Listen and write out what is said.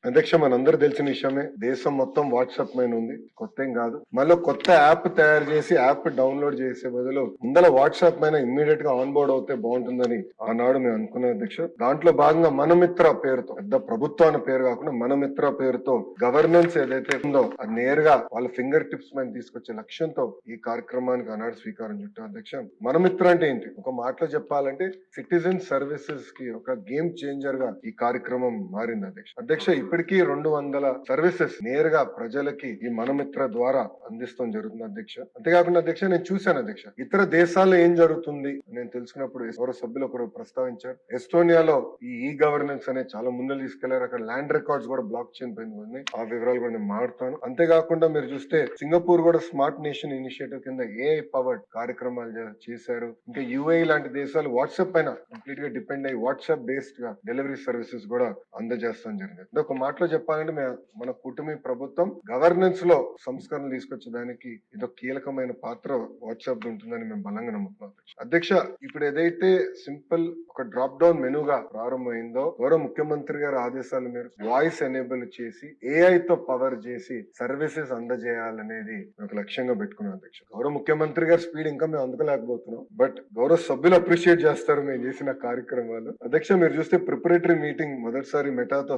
అధ్యక్ష, మనందరూ తెలిసిన విషయమే. దేశం మొత్తం వాట్సాప్ పైన ఉంది, కొత్త ఏం కాదు. మళ్ళీ కొత్త యాప్ తయారు చేసి యాప్ డౌన్లోడ్ చేసే బదులు ముందల వాట్సాప్ పైన ఇమ్మీడియట్ గా ఆన్ బోర్డ్ అవుతే బాగుంటుందని ఆనాడు మేము అనుకున్నాం అధ్యక్ష. దాంట్లో భాగంగా మనమిత్ర పేరుతో, పెద్ద ప్రభుత్వాన్ని పేరు కాకుండా మనమిత్ర పేరుతో గవర్నెన్స్ ఏదైతే ఉందో అది నేరుగా వాళ్ళ ఫింగర్ టిప్స్ పైన తీసుకొచ్చే లక్ష్యంతో ఈ కార్యక్రమానికి ఆనాడు శ్రీకారం చుట్టాం అధ్యక్ష. మనమిత్ర అంటే ఏంటి? ఒక మాటలో చెప్పాలంటే సిటిజన్ సర్వీసెస్ కి ఒక గేమ్ చేంజర్ గా ఈ కార్యక్రమం మారింది అధ్యక్ష. ఇప్పటికీ 200 సర్వీసెస్ నేరుగా ప్రజలకి ఈ మనమిత్ర ద్వారా అందిస్తాం జరుగుతుంది అధ్యక్ష. అంతేకాకుండా అధ్యక్ష, నేను చూశాను అధ్యక్ష, ఇతర దేశాల్లో ఏం జరుగుతుంది నేను తెలుసుకున్నప్పుడు ఎవరో సభ్యులు ఒకరు ప్రస్తావించారు. ఎస్టోనియాలో ఈ గవర్నెన్స్ అనేది చాలా ముందు తీసుకెళ్లారు. అక్కడ ల్యాండ్ రికార్డ్స్ కూడా బ్లాక్ చైన్ పైన ఉన్నాయి. ఆ వివరాలు కూడా నేను మాట్లాడతాను. అంతేకాకుండా మీరు చూస్తే సింగపూర్ కూడా స్మార్ట్ నేషన్ ఇనిషియేటివ్ కింద ఏఐ పవర్డ్ కార్యక్రమాలు చేశారు. ఇంకా యుఏఈ లాంటి దేశాలు వాట్సాప్ పైన కంప్లీట్ గా డిపెండ్ అయ్యి వాట్సాప్ బేస్డ్ గా డెలివరీ సర్వీసెస్ కూడా అందజేస్తాం జరిగింది. ఒక మాటలో చెప్పాలంటే మన కూటమి ప్రభుత్వం గవర్నెన్స్ లో సంస్కరణలు తీసుకొచ్చేదానికి ఇదో కీలకమైన పాత్ర వాట్సాప్ ఉంటుందని మేము బలంగా నమ్ముతున్నాం అధ్యక్ష. ఇప్పుడు ఏదైతే సింపుల్ ఒక డ్రాప్ డౌన్ మెనూగా ప్రారంభమైందో, గౌరవ ముఖ్యమంత్రి గారి ఆదేశాల మేరకు వాయిస్ ఎనేబుల్ చేసి ఏఐ తో పవర్ చేసి సర్వీసెస్ అందజేయాలనేది ఒక లక్ష్యంగా పెట్టుకున్నాం అధ్యక్ష. గౌరవ ముఖ్యమంత్రి గారి స్పీడ్ ఇంకా మేము అందుకోలేకపోతున్నాం, బట్ గౌరవ సభ్యులు అప్రిషియేట్ చేస్తారు మేము చేసిన కార్యక్రమాలు. అధ్యక్ష, మీరు చూస్తే ప్రిపరేటరీ మీటింగ్ మొదటిసారి మెటాతో